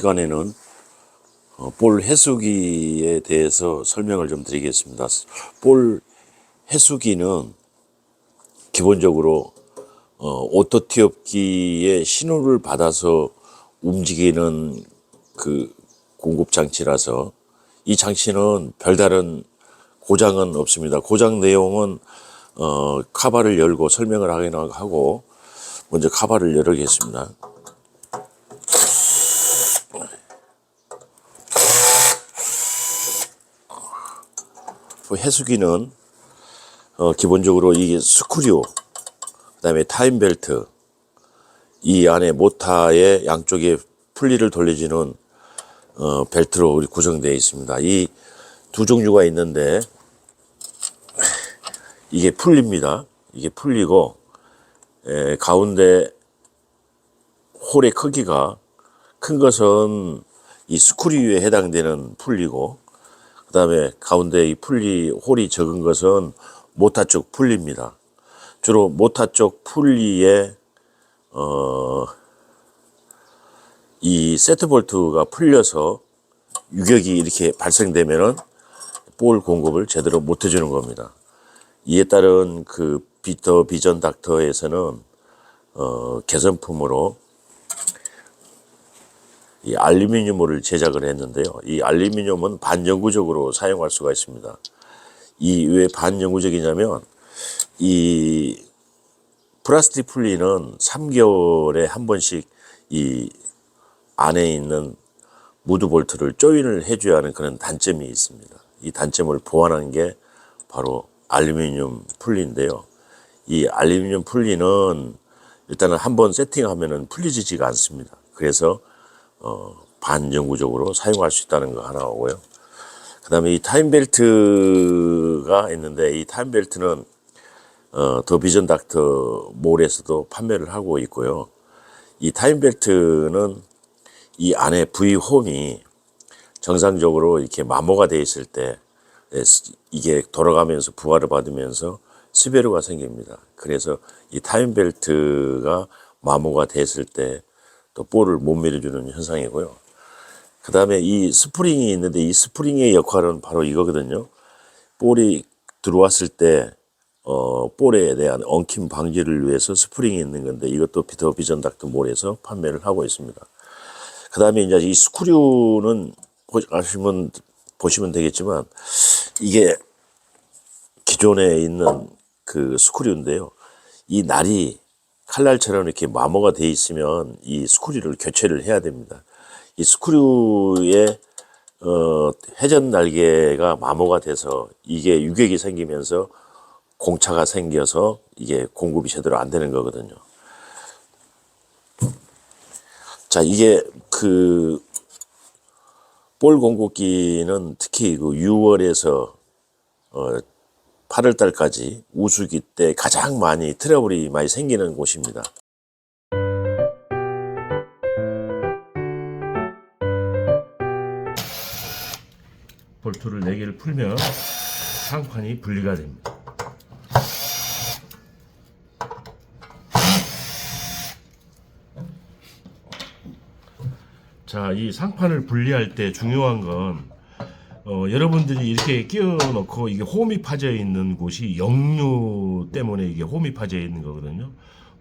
시간에는 볼 해수기에 대해서 설명을 좀 드리겠습니다. 볼 해수기는 기본적으로 오토티업기의 신호를 받아서 움직이는 그 공급 장치라서 이 장치는 별다른 고장은 없습니다. 고장 내용은 카바를 열고 설명을 하고 먼저 카바를 열겠습니다. 해수기는 기본적으로 이게 스크류, 그다음에 타임벨트, 이 안에 모터의 양쪽에 풀리를 돌려주는 벨트로 구성되어 있습니다. 이 두 종류가 있는데 이게 풀립니다. 이게 풀리고 가운데 홀의 크기가 큰 것은 이 스크류에 해당되는 풀리고, 그 다음에 가운데 이 홀이 적은 것은 모터 쪽 풀리입니다. 주로 모터 쪽 풀리에 이 세트 볼트가 풀려서 유격이 이렇게 발생되면은 볼 공급을 제대로 못 해주는 겁니다. 이에 따른 그 비전 닥터에서는 개선품으로 이 알루미늄을 제작을 했는데요. 이 알루미늄은 반영구적으로 사용할 수가 있습니다. 이 왜 반영구적이냐면 이 플라스틱 풀리는 3개월에 한 번씩 이 안에 있는 무드 볼트를 조인을 해줘야 하는 그런 단점이 있습니다. 이 단점을 보완한 게 바로 알루미늄 풀리인데요. 이 알루미늄 풀리는 일단은 한번 세팅하면은 풀리지가 않습니다. 그래서 반영구적으로 사용할 수 있다는 거 하나 오고요. 그 다음에 이 타임벨트가 있는데, 이 타임벨트는 더 비전 닥터 몰에서도 판매를 하고 있고요. 이 타임벨트는 이 안에 V홈이 정상적으로 이렇게 마모가 되어 있을 때 이게 돌아가면서 부하를 받으면서 스베르가 생깁니다. 그래서 이 타임벨트가 마모가 됐을 때 또 볼을 못 밀어주는 현상이고요. 그 다음에 이 스프링이 있는데, 이 스프링의 역할은 바로 이거거든요. 볼이 들어왔을 때 볼에 대한 엉킴 방지를 위해서 스프링이 있는 건데, 이것도 더 비전 닥터 몰에서 판매를 하고 있습니다. 그 다음에 이제 이 스크류는 보시면 되겠지만, 이게 기존에 있는 그 스크류인데요. 이 날이 칼날처럼 이렇게 마모가 돼 있으면 이 스크류를 교체를 해야 됩니다. 이 스크류의 회전 날개가 마모가 돼서 이게 유격이 생기면서 공차가 생겨서 이게 공급이 제대로 안 되는 거거든요. 자, 이게 그 볼 공급기는 특히 그 6월에서 8월 달까지 우수기 때 가장 많이 트러블이 많이 생기는 곳입니다. 볼트를 4개를 풀면 상판이 분리가 됩니다. 자, 이 상판을 분리할 때 중요한 건 여러분들이 이렇게 끼워 넣고 이게 홈이 파져 있는 곳이 역류 때문에 이게 홈이 파져 있는 거거든요.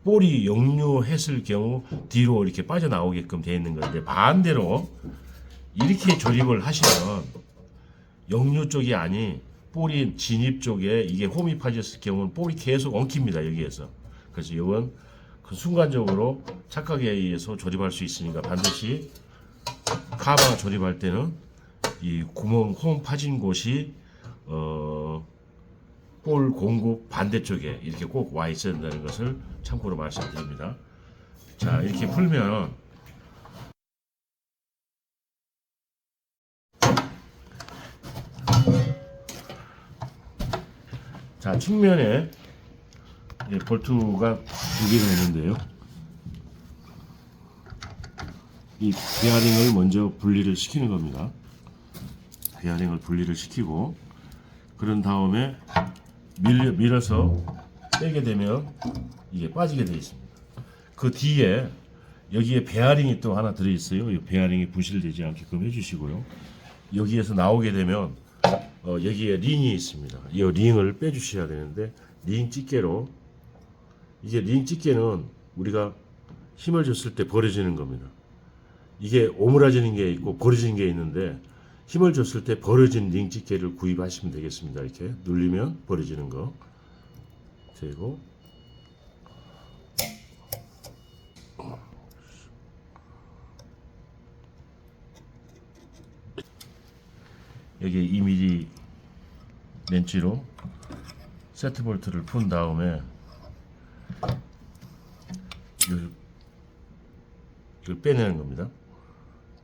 볼이 역류했을 경우 뒤로 이렇게 빠져나오게끔 되어 있는 건데, 반대로 이렇게 조립을 하시면 역류 쪽이 아닌 볼이 진입 쪽에 이게 홈이 파졌을 경우는 볼이 계속 엉킵니다, 여기에서. 그래서 이건 그 순간적으로 착각에 의해서 조립할 수 있으니까 반드시 카바 조립할 때는 이 구멍 홈 파진 곳이 볼 공급 반대쪽에 이렇게 꼭 와 있어야 된다는 것을 참고로 말씀드립니다. 자, 이렇게 풀면 자, 측면에 볼트가 2개가 있는데요. 이 베어링을 먼저 분리를 시키는 겁니다. 베어링을 분리를 시키고, 그런 다음에 밀어서 빼게 되면 이게 빠지게 되어 있습니다. 그 뒤에 여기에 베어링이 또 하나 들어있어요. 이 베어링이 부실되지 않게끔 해주시고요. 여기에서 나오게 되면 여기에 링이 있습니다. 이 링을 빼주셔야 되는데 링 집게로 이게 링 집게는 우리가 힘을 줬을 때 벌어지는 겁니다. 이게 오므라지는 게 있고 벌어지는 게 있는데 힘을 줬을 때 벌어진 링 집게를 구입하시면 되겠습니다. 이렇게 눌리면 벌어지는 거 되고 여기에 2mm 렌치로 세트 볼트를 푼 다음에 이걸 빼내는 겁니다.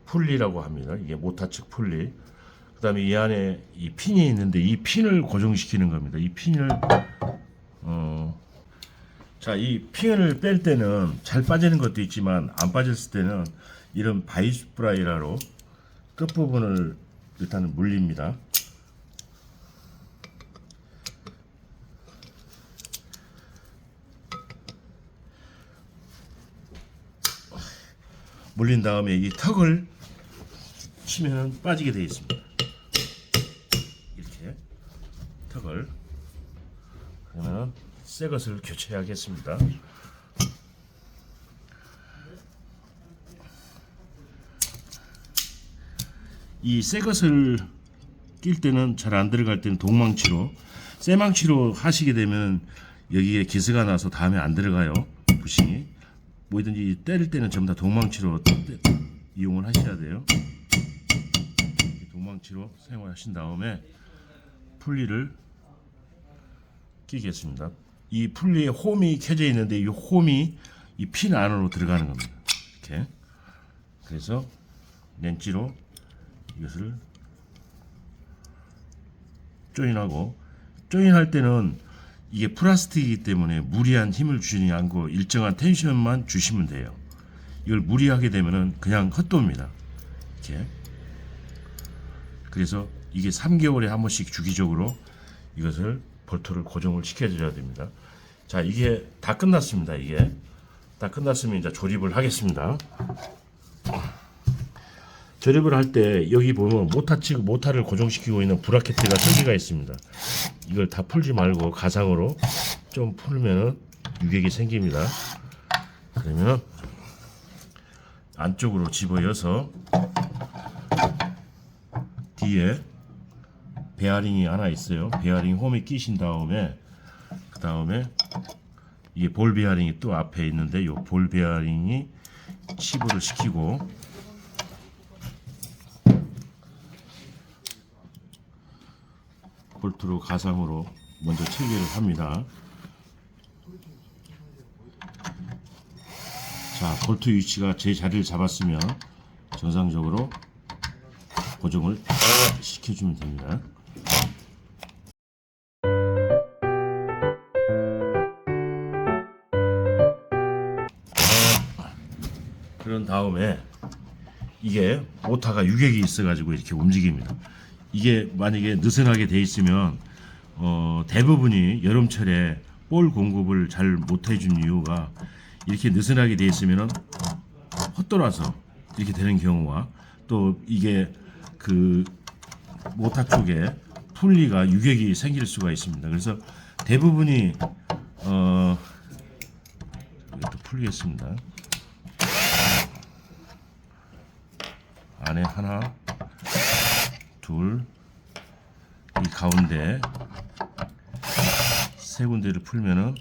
풀리라고 합니다. 이게 모타 측 풀리. 그 다음에 이 안에 이 핀이 있는데 이 핀을 고정시키는 겁니다. 이 핀을 자, 이 핀을 뺄 때는 잘 빠지는 것도 있지만 안 빠졌을 때는 이런 바이스프라이라로 끝부분을 일단은 물립니다. 물린 다음에 이 턱을 치면은 빠지게 되어 있습니다. 이렇게 턱을 그러면 새 것을 교체하겠습니다. 이 새 것을 낄 때는 잘 안 들어갈 때는 동망치로 쇠망치로 하시게 되면 여기에 기스가 나서 다음에 안 들어가요. 부싱이 뭐든지 때릴 때는 전부 다 동망치로 이용을 하셔야 돼요. 동망치로 사용하신 다음에 풀리를 끼겠습니다. 이 풀리에 홈이 켜져 있는데 이 홈이 이 핀 안으로 들어가는 겁니다. 이렇게 그래서 렌치로 이것을 조인하고 조인할 때는 이게 플라스틱이기 때문에 무리한 힘을 주지 않고 일정한 텐션만 주시면 돼요. 이걸 무리하게 되면은 그냥 헛도입니다. 이렇게. 그래서 이게 3개월에 한 번씩 주기적으로 이것을 볼트를 고정을 시켜줘야 됩니다. 자, 이게 다 끝났습니다. 이게 다 끝났으면 이제 조립을 하겠습니다. 조립을 할 때 여기 보면 모타를 고정시키고 있는 브라켓가 3개가 있습니다. 이걸 다 풀지 말고 가상으로 좀 풀면은 유격이 생깁니다. 그러면 안쪽으로 집어여서 뒤에 베어링이 하나 있어요. 베어링 홈에 끼신 다음에 그 다음에 이게 볼 베어링이 또 앞에 있는데 이 볼 베어링이 치부를 시키고 볼트로 가상으로 먼저 체결을 합니다. 자, 볼트 위치가 제 자리를 잡았으면 정상적으로 고정을 시켜주면 됩니다. 그런 다음에 이게 모터가 유격이 있어가지고 이렇게 움직입니다. 이게 만약에 느슨하게 돼 있으면 대부분이 여름철에 볼 공급을 잘 못 해준 이유가 이렇게 느슨하게 돼 있으면 헛돌아서 이렇게 되는 경우와 또 이게 그 모터 쪽에 풀리가 유격이 생길 수가 있습니다. 그래서 대부분이 이것도 풀겠습니다. 안에 하나, 둘, 이 가운데 세 군데를 풀면은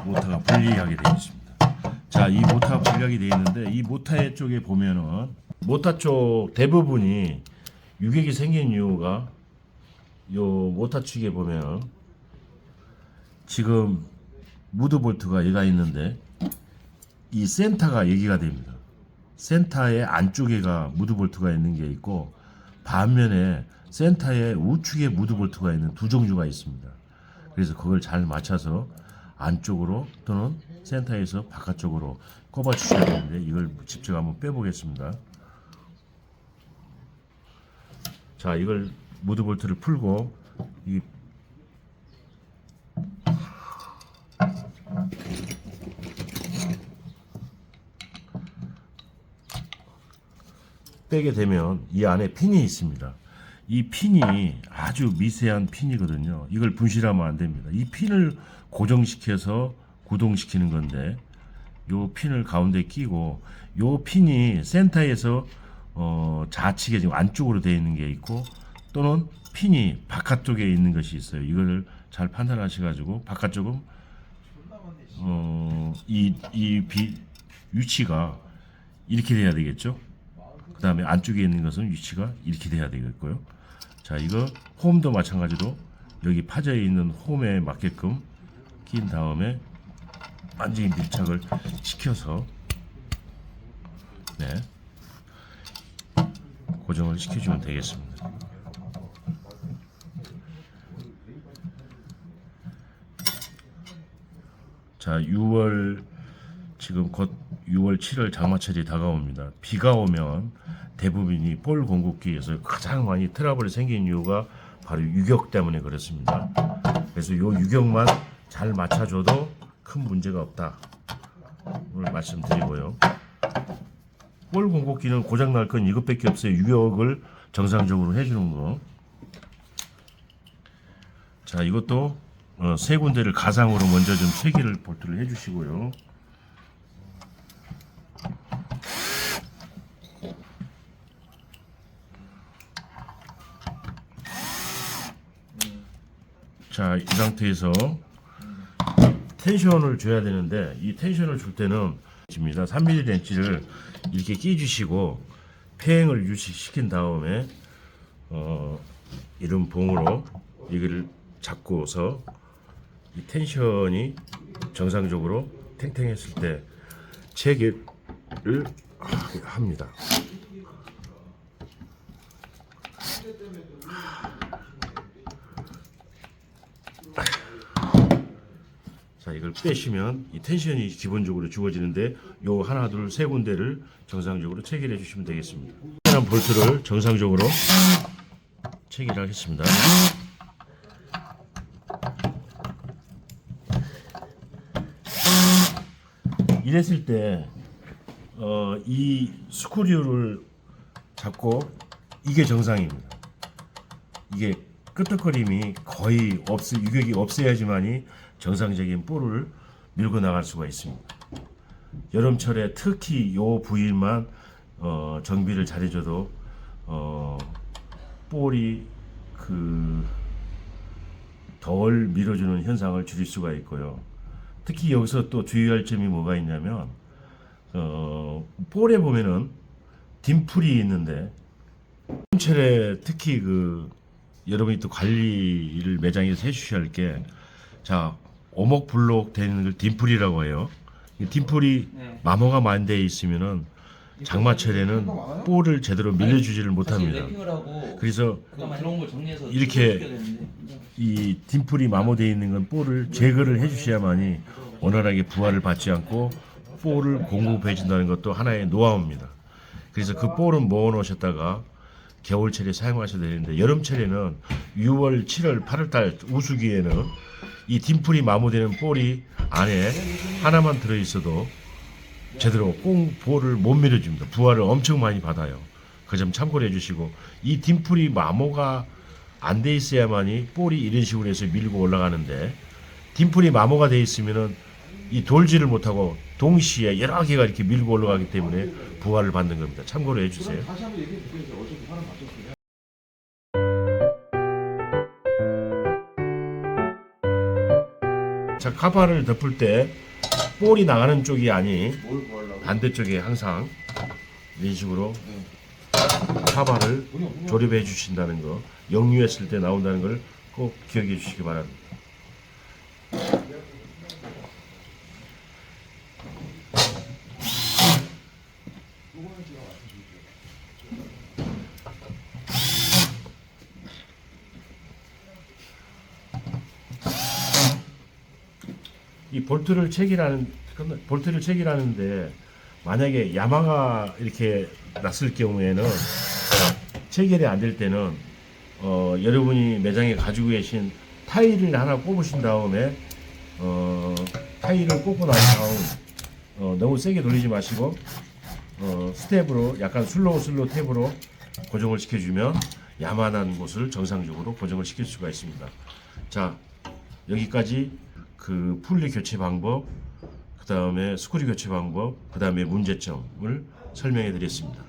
모터가 분리하게 되어 있습니다. 자, 이 모터가 분리하게 되어 있는데 이 모터 쪽에 보면은 모터 쪽 대부분이 유격이 생긴 이유가 요 모터 측에 보면 지금 무드 볼트가 얘가 있는데 이 센터가 얘기가 됩니다. 센터의 안쪽에가 무드 볼트가 있는 게 있고 반면에 센터의 우측에 무드 볼트가 있는 두 종류가 있습니다. 그래서 그걸 잘 맞춰서 안쪽으로 또는 센터에서 바깥쪽으로 꼽아 주셔야 되는데 이걸 직접 한번 빼보겠습니다. 자, 이걸 무드 볼트를 풀고 빼게 되면 이 안에 핀이 있습니다. 이 핀이 아주 미세한 핀이거든요. 이걸 분실하면 안 됩니다. 이 핀을 고정시켜서 구동시키는 건데, 요 핀을 가운데 끼고, 요 핀이 센터에서 좌측에 지금 안쪽으로 되어 있는 게 있고, 또는 핀이 바깥쪽에 있는 것이 있어요. 이거를 잘 판단하셔가지고 바깥쪽은 위치가 이렇게 돼야 되겠죠. 그 다음에 안쪽에 있는 것은 위치가 이렇게 돼야 되겠고요. 자, 이거 홈도 마찬가지로 여기 파져 있는 홈에 맞게끔 낀 다음에 완전히 밀착을 시켜서 고정을 시켜주면 되겠습니다. 자, 6월 지금 곧 6월 7월 장마철이 다가옵니다. 비가 오면 대부분이 볼 공급기에서 가장 많이 트러블이 생긴 이유가 바로 유격 때문에 그렇습니다. 그래서 요 유격만 잘 맞춰줘도 큰 문제가 없다 오늘 말씀드리고요. 볼 공급기는 고장 날 건 이것밖에 없어요. 유격을 정상적으로 해주는 거. 자, 이것도 세 군데를 가상으로 먼저 좀 체결을 볼트를 해주시고요. 자, 이 상태에서 텐션을 줘야 되는데, 이 텐션을 줄 때는 3mm 렌치를 이렇게 끼주시고 폐행을 유지시킨 다음에 이런 봉으로 이걸 잡고서 이 텐션이 정상적으로 탱탱했을 때 체결을 합니다. 자, 이걸 빼시면 이 텐션이 기본적으로 주어지는데 요 하나 둘 세 군데를 정상적으로 체결해 주시면 되겠습니다. 하나 볼트를 정상적으로 체결하겠습니다. 이랬을 때 이 스크류를 잡고 이게 정상입니다. 이게 끄떡거림이 거의 유격이 없어야지만이 정상적인 볼을 밀고 나갈 수가 있습니다. 여름철에 특히 요 부위만 정비를 잘해줘도 볼이 덜 밀어주는 현상을 줄일 수가 있고요. 특히 여기서 또 주의할 점이 뭐가 있냐면 볼에 보면은 딤플이 있는데 여름철에 특히 여러분이 또 관리를 매장에서 해주셔야 할 게, 자, 오목블록 되는 걸 딤플이라고 해요. 딤플이 마모가 많이 돼 있으면은 장마철에는 볼을 제대로 밀려주지를 못합니다. 그래서 이렇게 이 딤플이 마모되어 있는 건 볼을 제거를 해주셔야만이 원활하게 부하를 받지 않고 볼을 공급해 준다는 것도 하나의 노하우입니다. 그래서 그 볼은 모아 놓으셨다가 겨울철에 사용하셔야 되는데, 여름철에는 6월, 7월, 8월달 우수기에는 이 딤플이 마모되는 볼이 안에 하나만 들어있어도 제대로 볼을 못 밀어줍니다. 부하를 엄청 많이 받아요. 그 점 참고를 해주시고, 이 딤플이 마모가 안 돼 있어야만이 볼이 이런 식으로 해서 밀고 올라가는데, 딤플이 마모가 돼 있으면은 이 돌지를 못하고 동시에 여러 개가 이렇게 밀고 올라가기 때문에 부하를 받는 겁니다. 참고로 해주세요. 자, 카바를 덮을 때 볼이 나가는 쪽이 아닌 반대쪽에 항상 이런 식으로 카바를 조립해 주신다는 거, 역류했을 때 나온다는 걸 꼭 기억해 주시기 바랍니다. 이 볼트를 체결하는데 만약에 야마가 이렇게 났을 경우에는 체결이 안 될 때는 여러분이 매장에 가지고 계신 타일을 하나 꼽으신 다음에 타일을 꼽고 난 다음 너무 세게 돌리지 마시고 스텝으로 약간 슬로우 탭으로 고정을 시켜주면 야만한 곳을 정상적으로 고정을 시킬 수가 있습니다. 자, 여기까지 그 풀리 교체 방법, 그 다음에 스크류 교체 방법, 그 다음에 문제점을 설명해 드렸습니다.